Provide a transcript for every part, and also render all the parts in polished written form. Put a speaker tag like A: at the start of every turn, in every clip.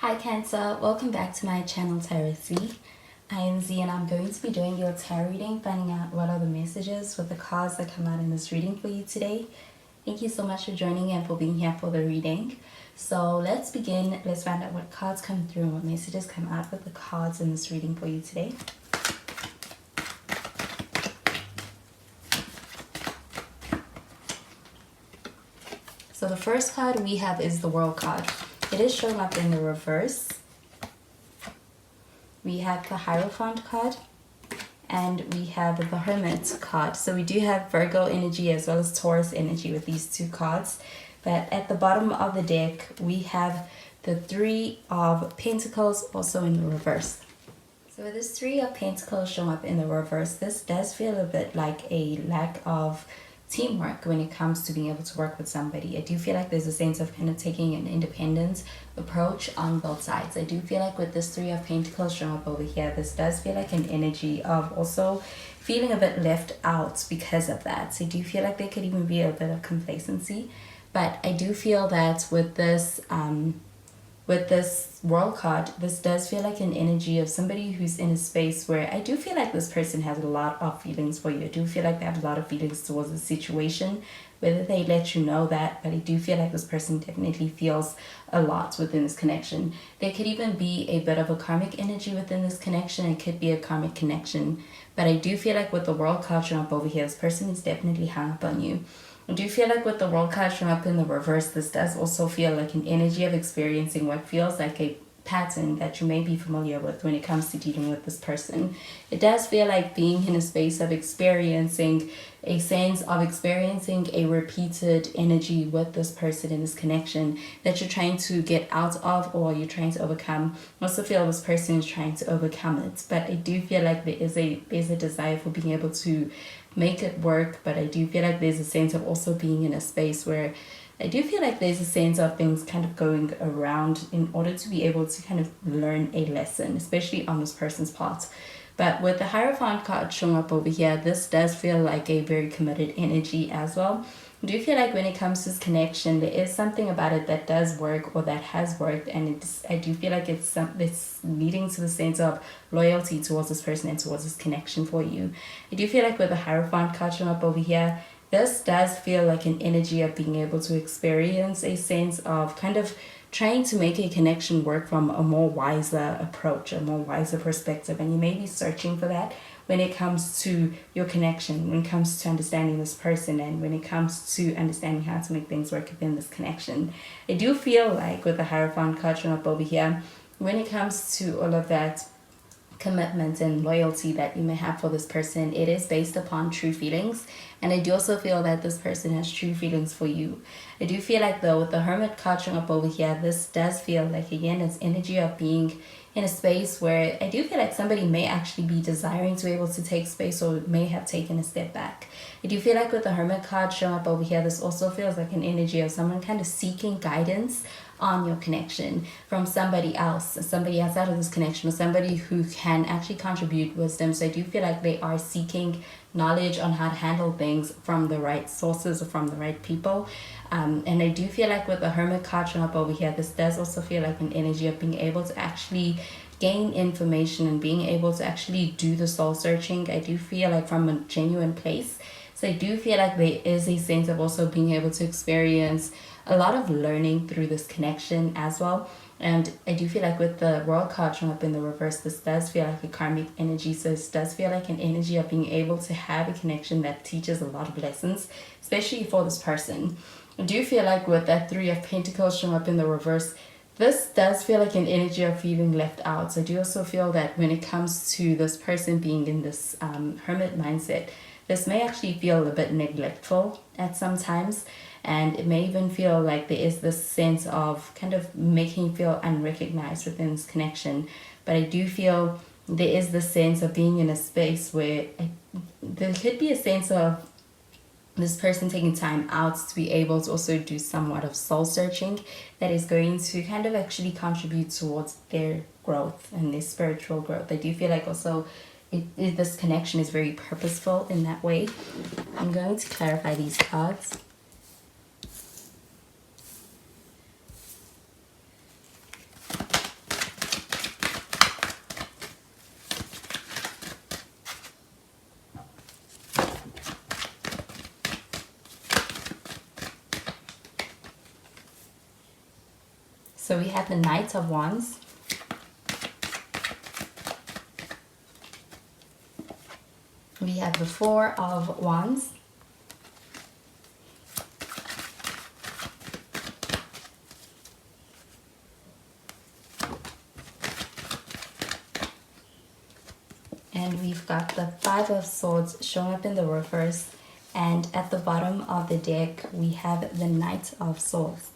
A: Hi Cancer, welcome back to my channel Tarot Z. I am Z and I'm going to be doing your tarot reading, finding out what are the messages with the cards that come out in this reading for you today. Thank you so much for joining and for being here for the reading. So let's begin. Let's find out what cards come through and what messages come out with the cards in this reading for you today. So the first card we have is the World card. It is showing up in the reverse. We have the Hierophant card and we have the Hermit card. So we do have Virgo energy as well as Taurus energy with these two cards. But at the bottom of the deck, we have the Three of Pentacles also in the reverse. So with this Three of Pentacles showing up in the reverse, this does feel a bit like a lack of teamwork when it comes to being able to work with somebody. I do feel like there's a sense of kind of taking an independent approach on both sides. I do feel like with this Three of Pentacles showing up over here, this does feel like an energy of also feeling a bit left out because of that. So I do feel like there could even be a bit of complacency. But I do feel that with this World card, this does feel like an energy of somebody who's in a space where I do feel like this person has a lot of feelings for you. I do feel like they have a lot of feelings towards the situation, whether they let you know that, but I do feel like this person definitely feels a lot within this connection. There could even be a bit of a karmic energy within this connection. It could be a karmic connection, but I do feel like with the World card showing up over here, this person is definitely hung up on you. I do feel like with the World card showing up in the reverse, this does also feel like an energy of experiencing what feels like a pattern that you may be familiar with when it comes to dealing with this person. It does feel like being in a space of experiencing a sense of experiencing a repeated energy with this person in this connection that you're trying to get out of or you're trying to overcome. I also feel this person is trying to overcome it, but I do feel like there's a desire for being able to make it work, but I do feel like there's a sense of also being in a space where I do feel like there's a sense of things kind of going around in order to be able to kind of learn a lesson, especially on this person's part. But with the Hierophant card showing up over here, this does feel like a very committed energy as well. I do feel like when it comes to this connection, there is something about it that does work or that has worked, and I do feel like it's leading to the sense of loyalty towards this person and towards this connection for you. I do feel like with the Hierophant card showing up over here, this does feel like an energy of being able to experience a sense of kind of trying to make a connection work from a more wiser approach, a more wiser perspective. And you may be searching for that when it comes to your connection, when it comes to understanding this person, and when it comes to understanding how to make things work within this connection. I do feel like with the Hierophant card showing up over here, when it comes to all of that commitment and loyalty that you may have for this person, it is based upon true feelings. And I do also feel that this person has true feelings for you. I do feel like though with the Hermit card showing up over here, this does feel like again it's energy of being in a space where I do feel like somebody may actually be desiring to be able to take space or may have taken a step back. I do feel like with the Hermit card showing up over here, this also feels like an energy of someone kind of seeking guidance on your connection from somebody else, somebody outside of this connection, or somebody who can actually contribute wisdom. So I do feel like they are seeking knowledge on how to handle things from the right sources or from the right people. And I do feel like with the Hermit card showing up over here, this does also feel like an energy of being able to actually gain information and being able to actually do the soul searching. I do feel like from a genuine place. So I do feel like there is a sense of also being able to experience a lot of learning through this connection as well. And I do feel like with the World card showing up in the reverse, this does feel like a karmic energy. So this does feel like an energy of being able to have a connection that teaches a lot of lessons, especially for this person. I do feel like with that Three of Pentacles showing up in the reverse, this does feel like an energy of feeling left out. So I do also feel that when it comes to this person being in this hermit mindset, this may actually feel a bit neglectful at some times. And it may even feel like there is this sense of kind of making you feel unrecognized within this connection. But I do feel there is this sense of being in a space where there could be a sense of this person taking time out to be able to also do somewhat of soul searching that is going to kind of actually contribute towards their growth and their spiritual growth. I do feel like also this connection is very purposeful in that way. I'm going to clarify these cards. So we have the Knight of Wands. We have the Four of Wands. And we've got the Five of Swords showing up in the reverse. And at the bottom of the deck, we have the Knight of Swords.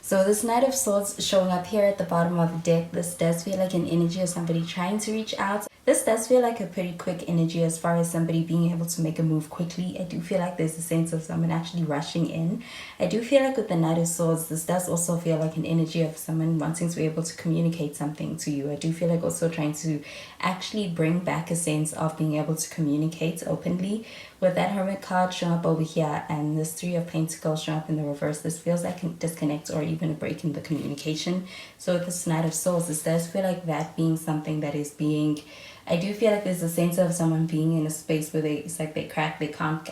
A: So this Knight of Swords showing up here at the bottom of the deck, this does feel like an energy of somebody trying to reach out. This does feel like a pretty quick energy as far as somebody being able to make a move quickly. I do feel like there's a sense of someone actually rushing in. I do feel like with the Knight of Swords, this does also feel like an energy of someone wanting to be able to communicate something to you. I do feel like also trying to actually bring back a sense of being able to communicate openly. With that Hermit card showing up over here and this Three of Pentacles showing up in the reverse, this feels like a disconnect or even a break in the communication. So with this Knight of Swords, this does feel like that being something that is being... I do feel like there's a sense of someone being in a space where it's like they crack, they can't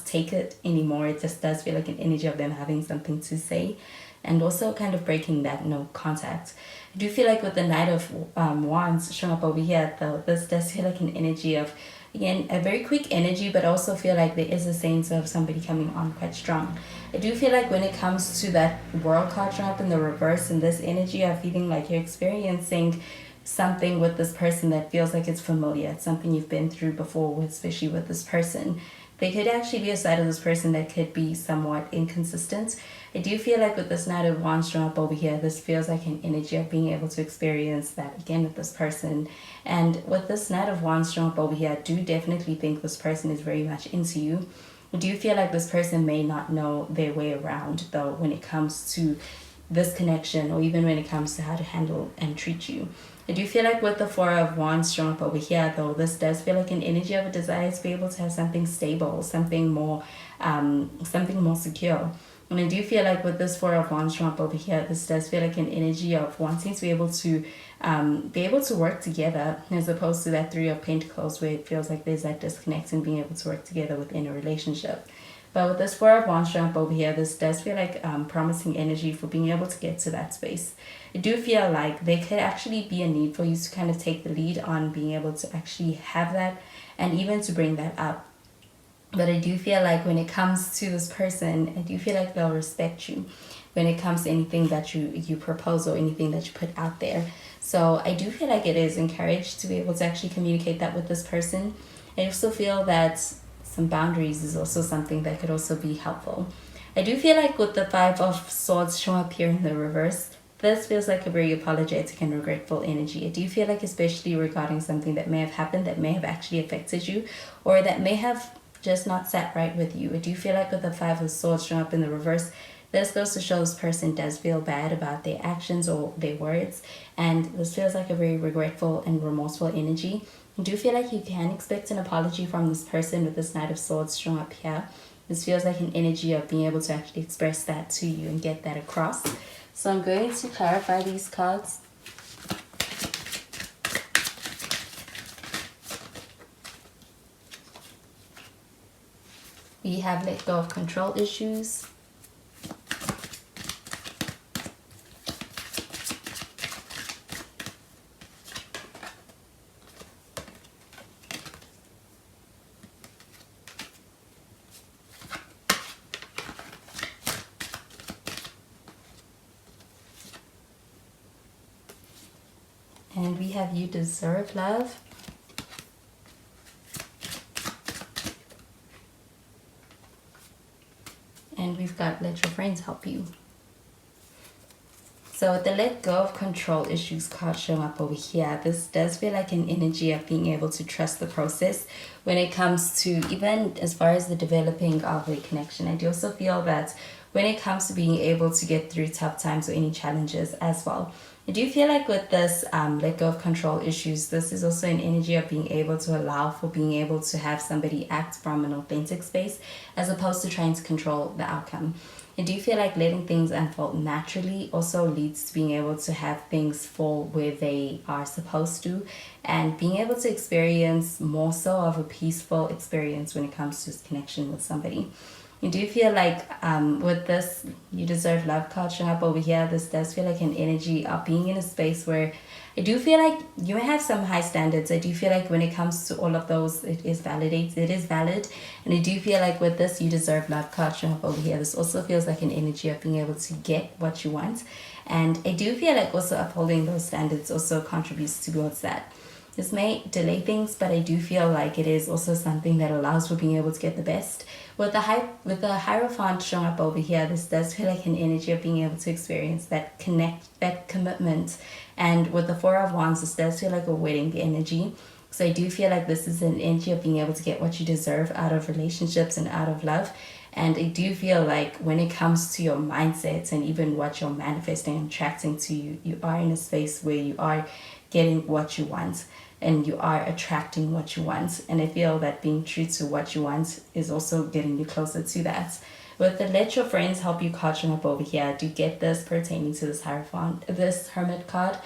A: take it anymore. It just does feel like an energy of them having something to say and also kind of breaking that no contact. I do feel like with the Knight of Wands showing up over here though, this does feel like an energy of, again, a very quick energy, but also feel like there is a sense of somebody coming on quite strong. I do feel like when it comes to that World card showing up in the reverse and this energy of feeling like you're experiencing something with this person that feels like it's familiar. It's something you've been through before, especially with this person. There could actually be a side of this person that could be somewhat inconsistent. I do feel like with this Knight of Wands showing up over here, this feels like an energy of being able to experience that again with this person. And with this Knight of Wands showing up over here, I do definitely think this person is very much into you. I do feel like this person may not know their way around though when it comes to this connection or even when it comes to how to handle and treat you. I do feel like with the Four of Wands showing up over here though, this does feel like an energy of a desire to be able to have something stable, something more secure. And I do feel like with this Four of Wands showing up over here, this does feel like an energy of wanting to be able to work together, as opposed to that Three of Pentacles where it feels like there's that disconnect and being able to work together within a relationship. But with this Four of Wands showing up over here, this does feel like promising energy for being able to get to that space. I do feel like there could actually be a need for you to kind of take the lead on being able to actually have that and even to bring that up. But I do feel like when it comes to this person, I do feel like they'll respect you when it comes to anything that you propose or anything that you put out there. So I do feel like it is encouraged to be able to actually communicate that with this person. I also feel that some boundaries is also something that could also be helpful. I do feel like with the Five of Swords showing up here in the reverse, this feels like a very apologetic and regretful energy. I do feel like especially regarding something that may have happened that may have actually affected you or that may have just not sat right with you. I do feel like with the Five of Swords showing up in the reverse, this goes to show this person does feel bad about their actions or their words, and this feels like a very regretful and remorseful energy. I do feel like you can expect an apology from this person with this Knight of Swords showing up here. This feels like an energy of being able to actually express that to you and get that across. So I'm going to clarify these cards. We have let go of control issues. And we have you deserve love. And we've got let your friends help you. So with the let go of control issues card showing up over here, this does feel like an energy of being able to trust the process when it comes to even as far as the developing of a connection. I do also feel that when it comes to being able to get through tough times or any challenges as well. I do feel like with this let go of control issues, this is also an energy of being able to allow for being able to have somebody act from an authentic space as opposed to trying to control the outcome. I do feel like letting things unfold naturally also leads to being able to have things fall where they are supposed to and being able to experience more so of a peaceful experience when it comes to this connection with somebody. You do feel like with this you deserve love card showing up over here, this does feel like an energy of being in a space where I do feel like you may have some high standards. I do feel like when it comes to all of those, it is valid. And I do feel like with this, you deserve love card showing up over here. This also feels like an energy of being able to get what you want. And I do feel like also upholding those standards also contributes towards that. This may delay things, but I do feel like it is also something that allows for being able to get the best. With the Hierophant showing up over here, this does feel like an energy of being able to experience that commitment. And with the Four of Wands, this does feel like a wedding energy. So I do feel like this is an energy of being able to get what you deserve out of relationships and out of love. And I do feel like when it comes to your mindset and even what you're manifesting and attracting to you, you are in a space where you are getting what you want and you are attracting what you want. And I feel that being true to what you want is also getting you closer to that. With the Let Your Friends Help You card showing up over here, do get this pertaining to this Hermit card.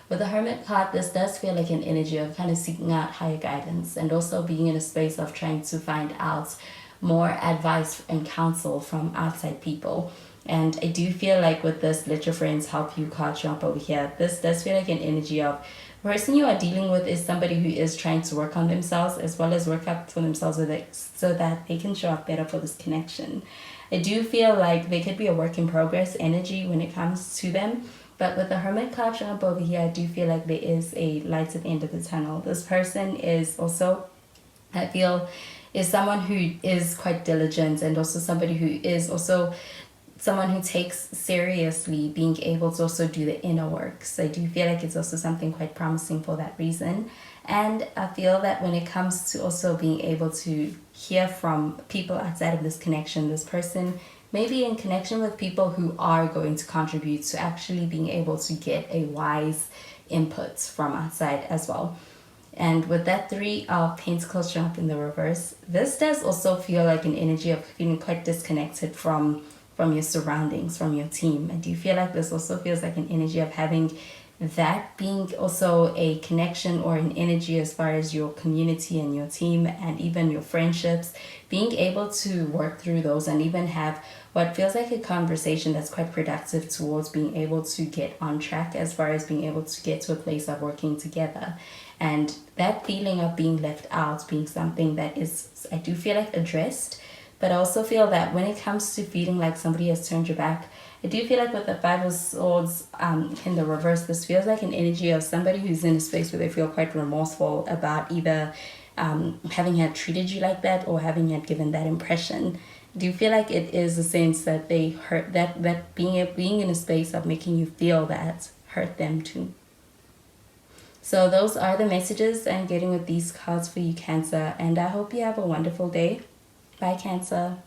A: With the Hermit card, this does feel like an energy of kind of seeking out higher guidance and also being in a space of trying to find out more advice and counsel from outside people. And I do feel like with this Let Your Friends Help You card showing up over here, this does feel like an energy of the person you are dealing with is somebody who is trying to work on themselves as well as work up for themselves so that they can show up better for this connection. I do feel like they could be a work in progress energy when it comes to them. But with the Hermit card showing up over here, I do feel like there is a light at the end of the tunnel. This person is also, I feel, is someone who is quite diligent and also somebody who is also someone who takes seriously being able to also do the inner work. So I do feel like it's also something quite promising for that reason. And I feel that when it comes to also being able to hear from people outside of this connection, this person may be in connection with people who are going to contribute to actually being able to get a wise input from outside as well. And with that Three of Pentacles showing up in the reverse, this does also feel like an energy of feeling quite disconnected from your surroundings, from your team. I do feel like this also feels like an energy of having that being also a connection or an energy as far as your community and your team and even your friendships, being able to work through those and even have what feels like a conversation that's quite productive towards being able to get on track as far as being able to get to a place of working together. And that feeling of being left out being something that is, I do feel like, addressed. But I also feel that when it comes to feeling like somebody has turned your back, I do feel like with the Five of Swords in the reverse, this feels like an energy of somebody who's in a space where they feel quite remorseful about either having had treated you like that or having had given that impression. I do feel like it is a sense that they hurt, that being in a space of making you feel that hurt them too. So those are the messages I'm getting with these cards for you, Cancer, and I hope you have a wonderful day. Bye, Cancer.